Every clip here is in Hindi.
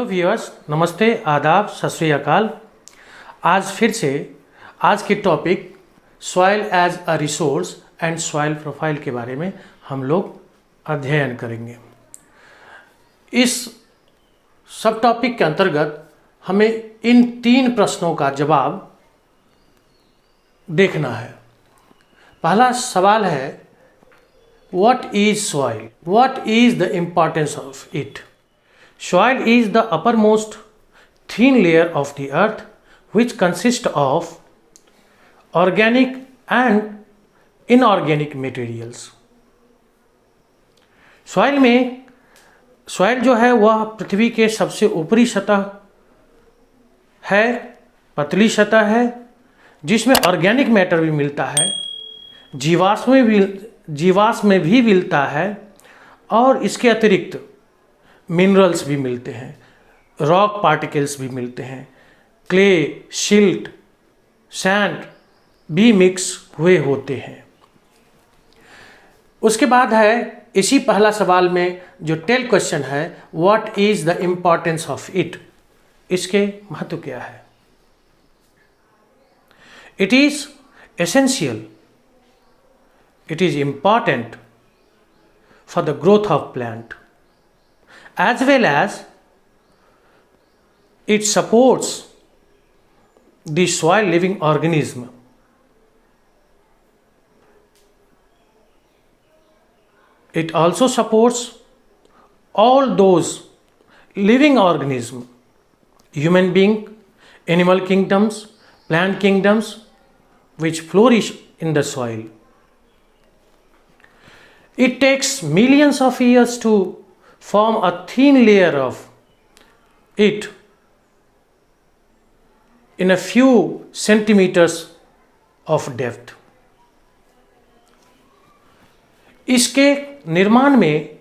हेलो व्यूअर्स, नमस्ते, आदाब, सत श्री अकाल। आज फिर से आज के topic soil as a resource and soil profile के बारे में हम लोग अध्ययन करेंगे। इस सब टॉपिक के अंतर्गत हमें इन 3 प्रश्नों का जवाब देखना है। पहला सवाल है, what is soil? What is the importance of it? Soil is the uppermost thin layer of the earth which consists of organic and inorganic materials. Soil जो है वह पृथ्वी के सबसे ऊपरी सतह है, पतली सतह है, जिसमें ऑर्गेनिक मैटर भी मिलता है, जीवाश्म में भी मिलता है और इसके अतिरिक्त मिनरल्स भी मिलते हैं, रॉक पार्टिकल्स भी मिलते हैं, क्ले, सिल्ट, सैंड भी मिक्स हुए होते हैं। उसके बाद है इसी पहला सवाल में जो टेल क्वेश्चन है, what is the importance of it? इसके महत्व क्या है? It is essential, it is important for the growth of plant, as well as it supports the soil living organism. It also supports all those living organisms, human being, animal kingdoms, plant kingdoms, which flourish in the soil. It takes millions of years to form a thin layer of it in a few centimeters of depth. इसके निर्माण में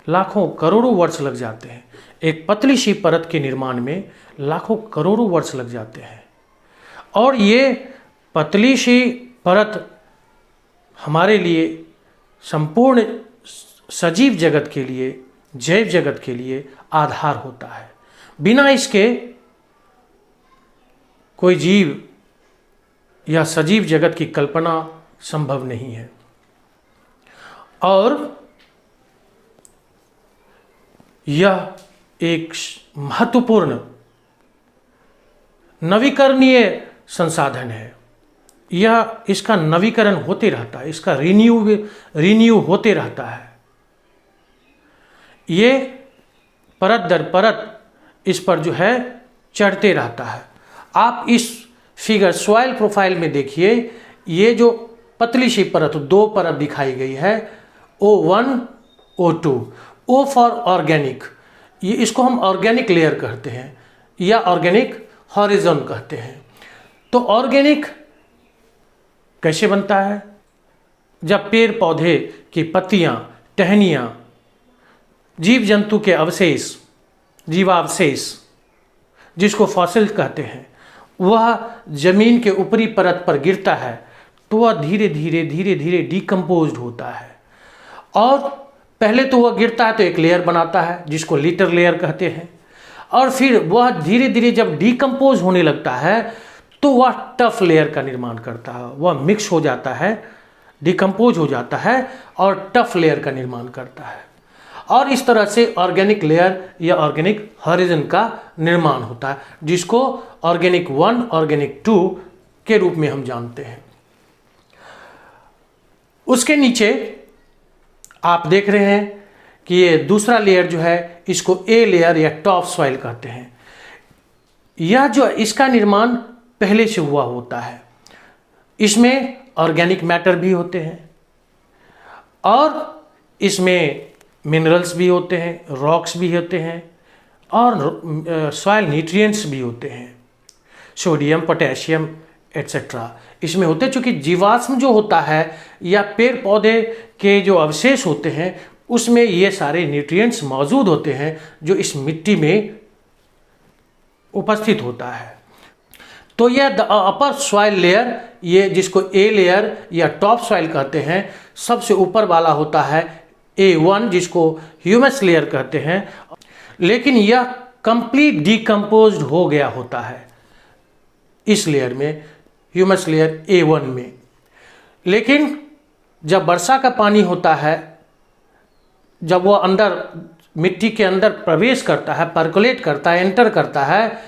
लाखों करोड़ों वर्ष लग जाते हैं। एक पतली सी परत के निर्माण में लाखों करोड़ों वर्ष लग जाते हैं और ये पतली सी परत हमारे लिए संपूर्ण सजीव जगत के लिए, जैव जगत के लिए आधार होता है। बिना इसके कोई जीव या सजीव जगत की कल्पना संभव नहीं है। और यह एक महत्वपूर्ण नवीकरणीय संसाधन है। यह इसका नवीकरण होते रहता है, इसका रिन्यू होते रहता है। ये परत दर परत इस पर जो है चढ़ते रहता है। आप इस फिगर सॉइल प्रोफाइल में देखिए, ये जो पतली सी परत 2 परत दिखाई गई है, O1, O2, O for organic, ये इसको हम ऑर्गेनिक लेयर कहते हैं या ऑर्गेनिक हॉरिजॉन कहते हैं। तो ऑर्गेनिक कैसे बनता है? जब पेड़ पौधे की पत्तियां, टहनियां, जीव जंतु के अवशेष, जीवावशेष जिसको फॉसिल कहते हैं, वह जमीन के ऊपरी परत पर गिरता है तो वह धीरे धीरे डिकम्पोज्ड होता है। और पहले तो वह गिरता है तो एक लेयर बनाता है जिसको लिटर लेयर कहते हैं, और फिर वह धीरे धीरे जब डिकम्पोज होने लगता है तो वह टफ लेयर का निर्माण करता है। वह मिक्स हो जाता है, डिकम्पोज हो जाता है और टफ लेयर का निर्माण करता है। और इस तरह से ऑर्गेनिक लेयर या ऑर्गेनिक हॉरिजॉन का निर्माण होता है, जिसको ऑर्गेनिक 1, ऑर्गेनिक 2 के रूप में हम जानते हैं। उसके नीचे आप देख रहे हैं कि ये दूसरा लेयर जो है, इसको ए लेयर या टॉप सॉइल कहते हैं। यह जो इसका निर्माण पहले से हुआ होता है, इसमें ऑर्गेनिक मैटर भी होते हैं और इसमें मिनरल्स भी होते हैं, रॉक्स भी होते हैं और सॉइल न्यूट्रिएंट्स भी होते हैं, सोडियम, पोटेशियम एट्सेट्रा इसमें होते हैं। चूँकि जीवाश्म जो होता है या पेड़ पौधे के जो अवशेष होते हैं, उसमें ये सारे न्यूट्रिएंट्स मौजूद होते हैं जो इस मिट्टी में उपस्थित होता है। तो यह द अपर सॉइल लेयर, ये जिसको ए लेयर या टॉप सॉइल कहते हैं, सबसे ऊपर वाला होता है A1 जिसको ह्यूमस लेयर कहते हैं। लेकिन यह कंप्लीट डिकम्पोज्ड हो गया होता है इस लेयर में, ह्यूमस लेयर A1 में। लेकिन जब वर्षा का पानी होता है, जब वह अंदर मिट्टी के अंदर प्रवेश करता है, परकोलेट करता है, एंटर करता है,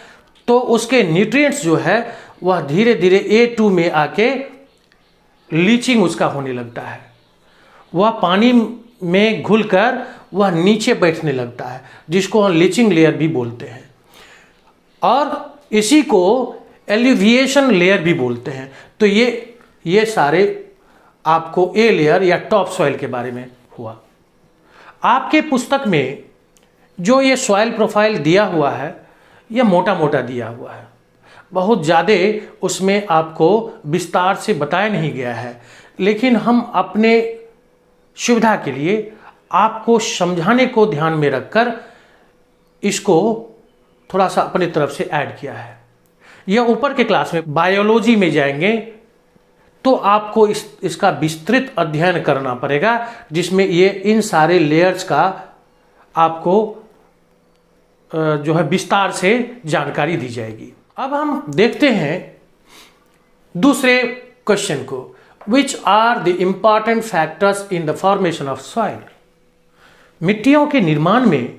तो उसके न्यूट्रिएंट्स जो है वह धीरे धीरे A2 में आके लीचिंग उसका होने लगता है। वह पानी में घुलकर वह नीचे बैठने लगता है, जिसको हम लीचिंग लेयर भी बोलते हैं, और इसी को एल्यूविएशन लेयर भी बोलते हैं। तो ये सारे आपको ए लेयर या टॉप सॉइल के बारे में हुआ। आपके पुस्तक में जो ये सॉइल प्रोफाइल दिया हुआ है, यह मोटा मोटा दिया हुआ है, बहुत ज़्यादा उसमें आपको विस्तार से बताया नहीं गया है, लेकिन हम अपने सुविधा के लिए आपको समझाने को ध्यान में रखकर इसको थोड़ा सा अपनी तरफ से ऐड किया है। यह ऊपर के क्लास में बायोलॉजी में जाएंगे तो आपको इसका विस्तृत अध्ययन करना पड़ेगा, जिसमें ये इन सारे लेयर्स का आपको जो है विस्तार से जानकारी दी जाएगी। अब हम देखते हैं दूसरे क्वेश्चन को, which are the important factors in the formation of soil. मिट्टियों के निर्माण में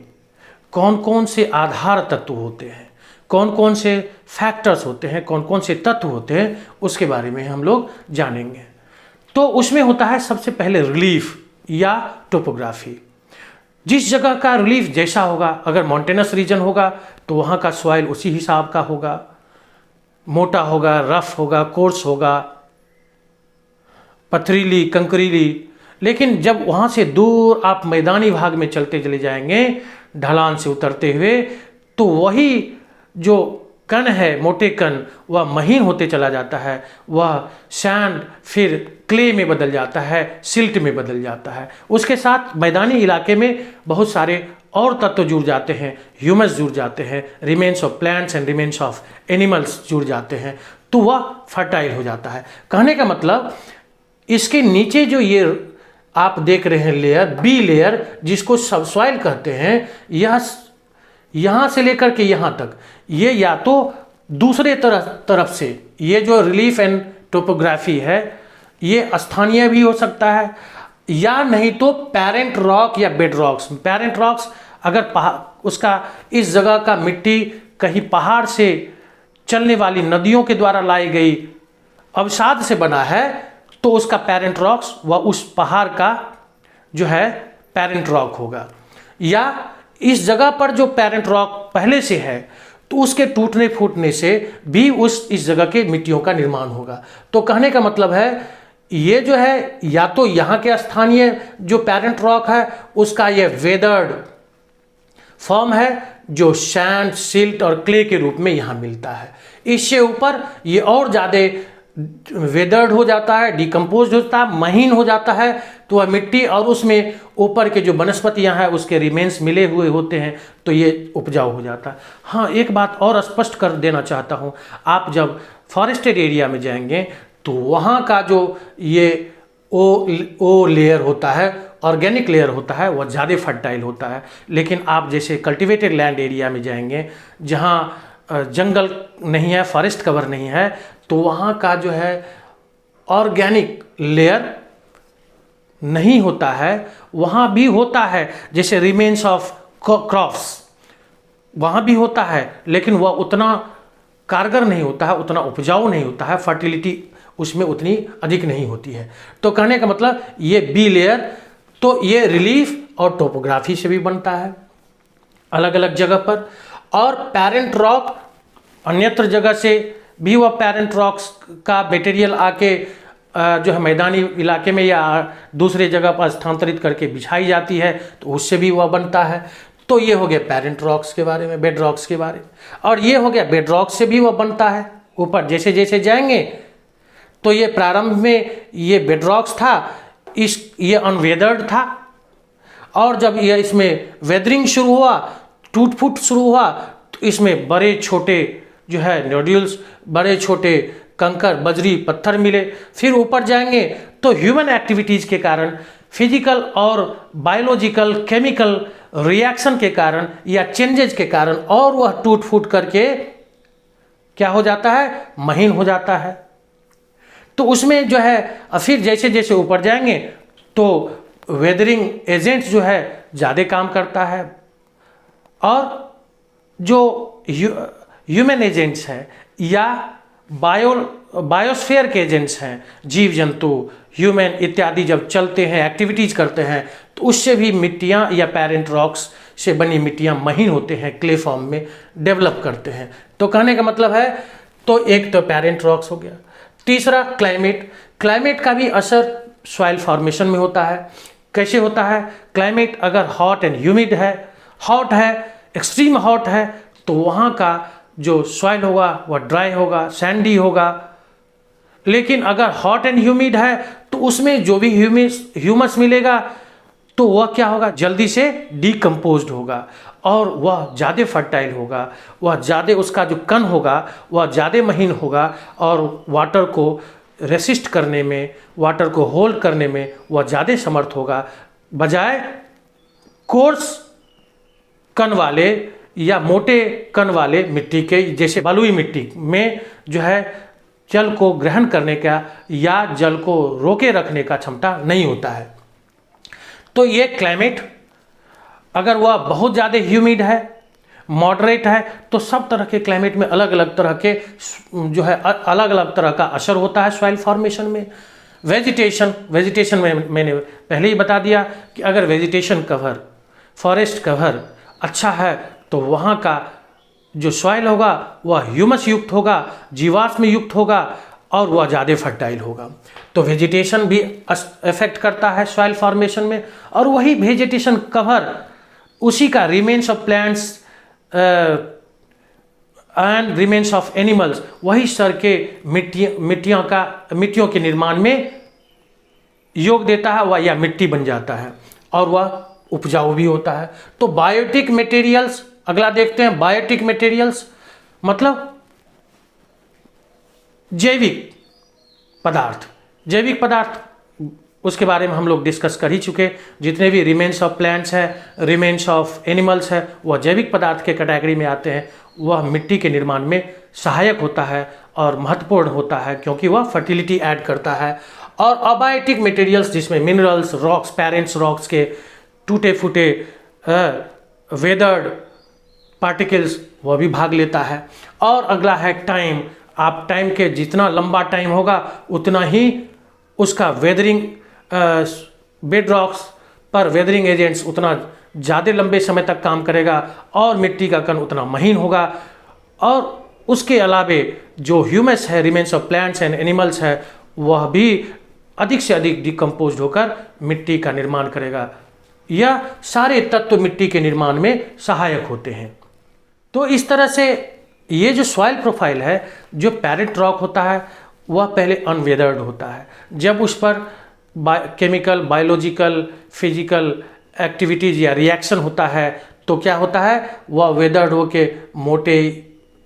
कौन कौन से आधार तत्व होते हैं, कौन कौन से फैक्टर्स होते हैं, कौन कौन से तत्व होते हैं, उसके बारे में हम लोग जानेंगे। तो उसमें होता है सबसे पहले रिलीफ या टोपोग्राफी। जिस जगह का रिलीफ जैसा होगा, अगर माउंटेनस रीजन होगा तो वहाँ का सॉइल उसी हिसाब का होगा, मोटा होगा, रफ होगा, कोर्स होगा, पथरीली, कंकरीली। लेकिन जब वहाँ से दूर आप मैदानी भाग में चलते चले जाएंगे ढलान से उतरते हुए, तो वही जो कण है, मोटे कण, वह महीन होते चला जाता है, वह सैंड फिर क्ले में बदल जाता है, सिल्ट में बदल जाता है। उसके साथ मैदानी इलाके में बहुत सारे और तत्व जुड़ जाते हैं, ह्यूमस जुड़ जाते हैं, remains of plants and remains of animals जुड़ जाते हैं, तो वह फर्टाइल हो जाता है। कहने का मतलब इसके नीचे जो ये आप देख रहे हैं लेयर, बी लेयर, जिसको सबसॉइल कहते हैं, यह यहाँ से लेकर के यहाँ तक, ये या तो दूसरे तरफ से, ये जो रिलीफ एंड टोपोग्राफी है, ये स्थानीय भी हो सकता है, या नहीं तो पेरेंट रॉक या बेड रॉक्स। पेरेंट रॉक्स अगर उसका इस जगह का मिट्टी कहीं पहाड़ से चलने वाली नदियों के द्वारा लाई गई अवसाद से बना है, तो उसका पेरेंट रॉक्स व उस पहाड़ का जो है पेरेंट रॉक होगा। या इस जगह पर जो पेरेंट रॉक पहले से है, तो उसके टूटने फूटने से भी इस जगह के मिट्टियों का निर्माण होगा। तो कहने का मतलब है ये जो है या तो यहाँ के स्थानीय जो पेरेंट रॉक है उसका ये वेदर्ड फॉर्म है, जो सैंड, सिल्ट और क्ले के रूप में यहाँ मिलता है। इससे ऊपर ये और ज़्यादा वेदर्ड हो जाता है, डिकम्पोज होता है, महीन हो जाता है, तो वह मिट्टी और उसमें ऊपर के जो वनस्पतियां हैं उसके रिमेन्स मिले हुए होते हैं, तो ये उपजाऊ हो जाता है। हाँ, एक बात और स्पष्ट कर देना चाहता हूँ, आप जब फॉरेस्टेड एरिया में जाएंगे तो वहाँ का जो ये ओ लेयर होता है, ऑर्गेनिक लेयर होता है, वह ज़्यादा फर्टाइल होता है। लेकिन आप जैसे कल्टिवेटेड लैंड एरिया में जाएंगे जहाँ जंगल नहीं है, फॉरेस्ट कवर नहीं है, तो वहाँ का जो है ऑर्गेनिक लेयर नहीं होता है। वहाँ भी होता है, जैसे रिमेन्स ऑफ क्रॉप्स, वहाँ भी होता है, लेकिन वह उतना कारगर नहीं होता है, उतना उपजाऊ नहीं होता है, फर्टिलिटी उसमें उतनी अधिक नहीं होती है। तो कहने का मतलब ये बी लेयर, तो ये रिलीफ और टोपोग्राफी से भी बनता है अलग अलग जगह पर। और पेरेंट रॉक अन्यत्र जगह से भी वह पेरेंट रॉक्स का मटेरियल आके जो है मैदानी इलाके में या दूसरे जगह पर स्थानांतरित करके बिछाई जाती है, तो उससे भी वह बनता है। तो ये हो गया पेरेंट रॉक्स के बारे में, बेड रॉक्स के बारे में। और ये हो गया बेड रॉक्स से भी वह बनता है। ऊपर जैसे जैसे जाएंगे तो ये प्रारंभ में ये बेड रॉक्स था, ये अनवेदर्ड था, और जब ये इसमें वेदरिंग शुरू हुआ, टूट फूट शुरू हुआ, तो इसमें बड़े छोटे जो है नोड्यूल्स, बड़े छोटे कंकर, बजरी, पत्थर मिले। फिर ऊपर जाएंगे तो ह्यूमन एक्टिविटीज़ के कारण फिजिकल और बायोलॉजिकल, केमिकल रिएक्शन के कारण या चेंजेज के कारण और वह टूट फूट करके क्या हो जाता है, महीन हो जाता है। तो उसमें जो है फिर जैसे जैसे ऊपर जाएंगे तो वेदरिंग एजेंट जो है ज़्यादा काम करता है, और जो ह्यूमन एजेंट्स हैं या बायोस्फीयर के एजेंट्स हैं, जीव जंतु, ह्यूमन इत्यादि जब चलते हैं, एक्टिविटीज़ करते हैं, तो उससे भी मिट्टियाँ या पेरेंट रॉक्स से बनी मिट्टियाँ महीन होते हैं, क्ले फॉर्म में डेवलप करते हैं। तो कहने का मतलब है, तो एक तो पेरेंट रॉक्स हो गया। तीसरा क्लाइमेट, क्लाइमेट का भी असर सॉइल फॉर्मेशन में होता है। कैसे होता है? क्लाइमेट अगर हॉट एंड ह्यूमिड है, हॉट है, एक्सट्रीम हॉट है, तो वहाँ का जो सॉइल होगा वह ड्राई होगा, सैंडी होगा। लेकिन अगर हॉट एंड ह्यूमिड है तो उसमें जो भी ह्यूमस मिलेगा तो वह क्या होगा, जल्दी से डिकम्पोज्ड होगा और वह ज़्यादा फर्टाइल होगा, वह ज़्यादा, उसका जो कण होगा वह ज़्यादा महीन होगा और वाटर को रेसिस्ट करने में, वाटर को होल्ड करने में वह ज़्यादा समर्थ होगा, बजाय कोर्स कण वाले या मोटे कण वाले मिट्टी के, जैसे बलुई मिट्टी में जो है जल को ग्रहण करने का या जल को रोके रखने का क्षमता नहीं होता है। तो ये क्लाइमेट अगर वह बहुत ज़्यादा ह्यूमिड है, मॉडरेट है, तो सब तरह के क्लाइमेट में अलग अलग तरह के जो है अलग अलग तरह का असर होता है सॉइल फॉर्मेशन में। वेजिटेशन में मैंने पहले ही बता दिया कि अगर वेजिटेशन कवर, फॉरेस्ट कवर अच्छा है तो वहाँ का जो सॉइल होगा वह ह्यूमस युक्त होगा, जीवाश्म युक्त होगा और वह ज़्यादा फर्टाइल होगा। तो वेजिटेशन भी इफेक्ट करता है सॉइल फॉर्मेशन में, और वही वेजिटेशन कवर उसी का remains of plants and remains of animals, वही सर के मिट्टियों के निर्माण में योग देता है, वह या मिट्टी बन जाता है और वह उपजाऊ भी होता है। तो बायोटिक मटेरियल्स, अगला देखते हैं। बायोटिक मटेरियल्स मतलब जैविक पदार्थ। जैविक पदार्थ उसके बारे में हम लोग डिस्कस कर ही चुके। जितने भी रिमेन्स ऑफ प्लांट्स हैं, रिमेन्स ऑफ एनिमल्स है, वह जैविक पदार्थ के कैटेगरी में आते हैं। वह मिट्टी के निर्माण में सहायक होता है और महत्वपूर्ण होता है क्योंकि वह फर्टिलिटी ऐड करता है। और अबायोटिक मटेरियल्स जिसमें मिनरल्स, रॉक्स, पेरेंट्स रॉक्स के टूटे फूटे वेदर्ड पार्टिकल्स, वह भी भाग लेता है। और अगला है टाइम। आप टाइम के जितना लंबा टाइम होगा उतना ही उसका वेदरिंग बेड रॉक्स पर वेदरिंग एजेंट्स उतना ज़्यादा लंबे समय तक काम करेगा और मिट्टी का कण उतना महीन होगा। और उसके अलावे जो ह्यूमस है, remains of plants and animals है, वह भी अधिक से अधिक डिकम्पोज होकर मिट्टी का निर्माण करेगा। यह सारे तत्व मिट्टी के निर्माण में सहायक होते हैं। तो इस तरह से ये जो सॉइल प्रोफाइल है, जो पेरेंट रॉक होता है, वह पहले अनवेदर्ड होता है। जब उस पर केमिकल, बायोलॉजिकल, फिजिकल एक्टिविटीज़ या रिएक्शन होता है तो क्या होता है, वह वेदर्ड होके मोटे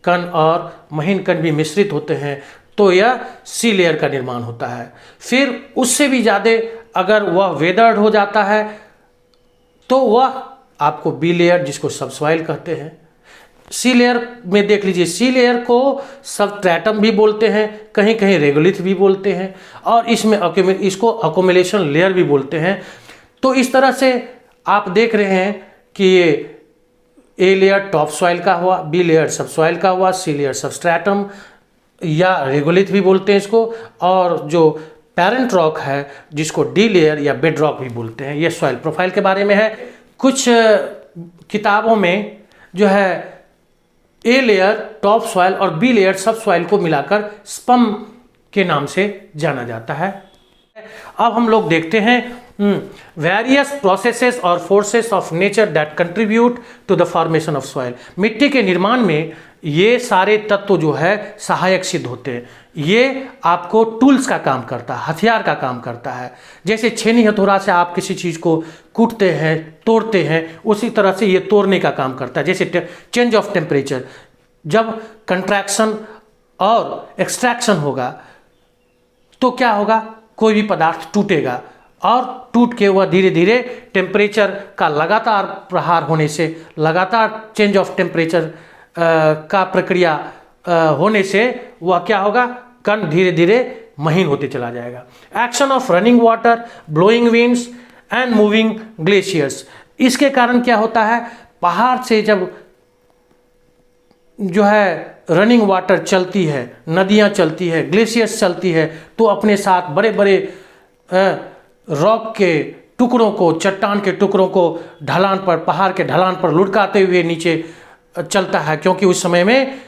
कण और महीन कण भी मिश्रित होते हैं, तो यह सी लेयर का निर्माण होता है। फिर उससे भी ज़्यादा अगर वह वेदर्ड हो जाता है तो वह आपको बी लेयर, जिसको सबसॉइल कहते हैं। सी लेयर में देख लीजिए, सी लेयर को सबस्ट्रेटम भी बोलते हैं, कहीं कहीं रेगोलिथ भी बोलते हैं, और इसमें इसको अकोमुलेशन लेयर भी बोलते हैं। तो इस तरह से आप देख रहे हैं कि ये ए लेयर टॉप सॉइल का हुआ, बी लेयर सब सॉइल का हुआ, सी लेयर सबस्ट्रेटम या रेगोलिथ भी बोलते हैं इसको, और जो पेरेंट रॉक है जिसको डी लेयर या बेड रॉक भी बोलते हैं। ये सॉइल प्रोफाइल के बारे में है। कुछ किताबों में जो है ए लेयर टॉप सॉइल और बी लेयर सब सॉइल को मिलाकर स्पम के नाम से जाना जाता है। अब हम लोग देखते हैं वेरियस प्रोसेसेस और forces of nature that contribute to the formation of soil. मिट्टी के निर्माण में ये सारे तत्व जो है सहायक सिद्ध होते हैं। ये आपको टूल्स का काम करता है, हथियार का काम करता है। जैसे छेनी हथौड़ा से आप किसी चीज़ को कूटते हैं, तोड़ते हैं, उसी तरह से ये तोड़ने का काम करता है। जैसे चेंज ऑफ टेम्परेचर, जब कंट्रैक्शन और एक्सट्रैक्शन होगा तो क्या होगा, कोई भी पदार्थ टूटेगा और टूट के वह धीरे धीरे टेम्परेचर का लगातार प्रहार होने से, लगातार चेंज ऑफ टेम्परेचर का प्रक्रिया होने से वह क्या होगा, कण धीरे धीरे महीन होते चला जाएगा। Action of running water, blowing winds and moving glaciers, इसके कारण क्या होता है, पहाड़ से जब जो है रनिंग वाटर चलती है, नदियाँ चलती है, ग्लेशियर्स चलती है, तो अपने साथ बड़े बड़े रॉक के टुकड़ों को, चट्टान के टुकड़ों को ढलान पर, पहाड़ के ढलान पर लुढ़काते हुए नीचे चलता है, क्योंकि उस समय में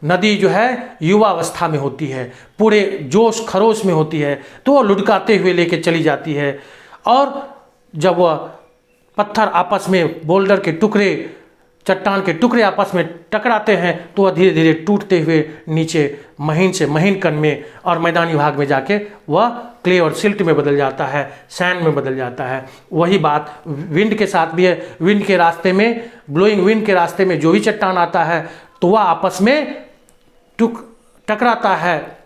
नदी जो है युवावस्था में होती है, पूरे जोश खरोश में होती है, तो वह लुढ़काते हुए लेके चली जाती है। और जब वह पत्थर आपस में, बोल्डर के टुकड़े, चट्टान के टुकड़े आपस में टकराते हैं, तो वह धीरे धीरे टूटते हुए नीचे महीन से महीन कण में और मैदानी भाग में जाके वह क्ले और सिल्ट में बदल जाता है, सैंड में बदल जाता है। वही बात विंड के साथ भी है। विंड के रास्ते में, ब्लोइंग विंड के रास्ते में जो भी चट्टान आता है, तो वह आपस में टकराता है,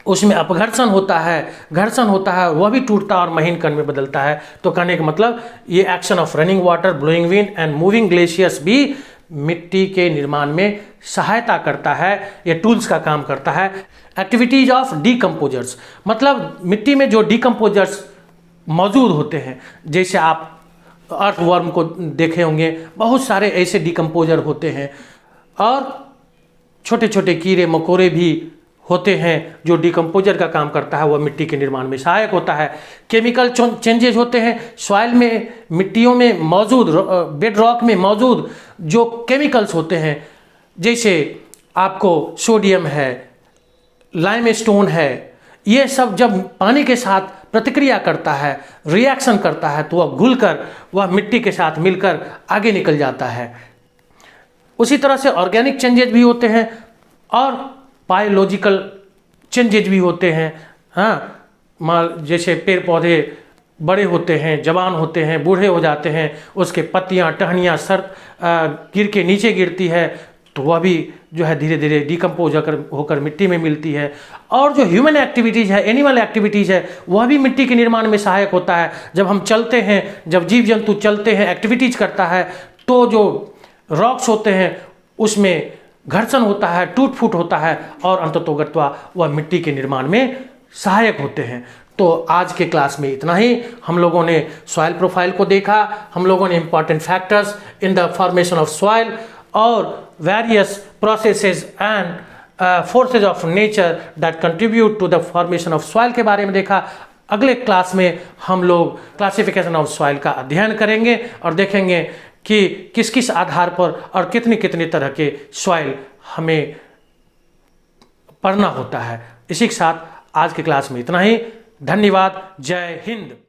उसमें अपघर्षण होता है, घर्षण होता है, वह भी टूटता और महीन कण में बदलता है। तो कहने का मतलब ये action of running water, blowing wind and moving glaciers भी मिट्टी के निर्माण में सहायता करता है, ये टूल्स का काम करता है। एक्टिविटीज ऑफ डीकम्पोजर्स, मतलब मिट्टी में जो डीकम्पोजर्स मौजूद होते हैं, जैसे आप अर्थवर्म को देखे होंगे, बहुत सारे ऐसे डीकम्पोजर होते हैं, और छोटे छोटे कीड़े मकोड़े भी होते हैं जो डिकम्पोजर का काम करता है, वह मिट्टी के निर्माण में सहायक होता है। केमिकल चेंजेज होते हैं सॉइल में, मिट्टियों में मौजूद, बेड रॉक में मौजूद जो केमिकल्स होते हैं, जैसे आपको सोडियम है, लाइमस्टोन है, ये सब जब पानी के साथ प्रतिक्रिया करता है, रिएक्शन करता है, तो वह घुलकर वह मिट्टी के साथ मिलकर आगे निकल जाता है। उसी तरह से ऑर्गेनिक चेंजेज भी होते हैं और बायोलॉजिकल चेंजेज भी होते हैं। हाँ, जैसे पेड़ पौधे बड़े होते हैं, जवान होते हैं, बूढ़े हो जाते हैं, उसके पत्तियां, टहनियाँ गिर के नीचे गिरती है, तो वह भी जो है धीरे धीरे डिकम्पोज होकर मिट्टी में मिलती है। और जो ह्यूमन एक्टिविटीज़ है, एनिमल एक्टिविटीज़ है, वह भी मिट्टी के निर्माण में सहायक होता है। जब हम चलते हैं, जब जीव जंतु चलते हैं, एक्टिविटीज करता है, तो जो रॉक्स होते हैं उसमें घर्षण होता है, टूट फूट होता है, और अंततोगत्वा वह मिट्टी के निर्माण में सहायक होते हैं। तो आज के क्लास में इतना ही। हम लोगों ने सॉइल प्रोफाइल को देखा, हम लोगों ने important factors in the formation of soil और various processes and forces of nature that contribute to the formation of soil के बारे में देखा। अगले क्लास में हम लोग क्लासिफिकेशन ऑफ सॉइल का अध्ययन करेंगे और देखेंगे कि किस किस आधार पर और कितनी कितनी तरह के सॉइल हमें पढ़ना होता है। इसी के साथ आज की क्लास में इतना ही। धन्यवाद। जय हिंद।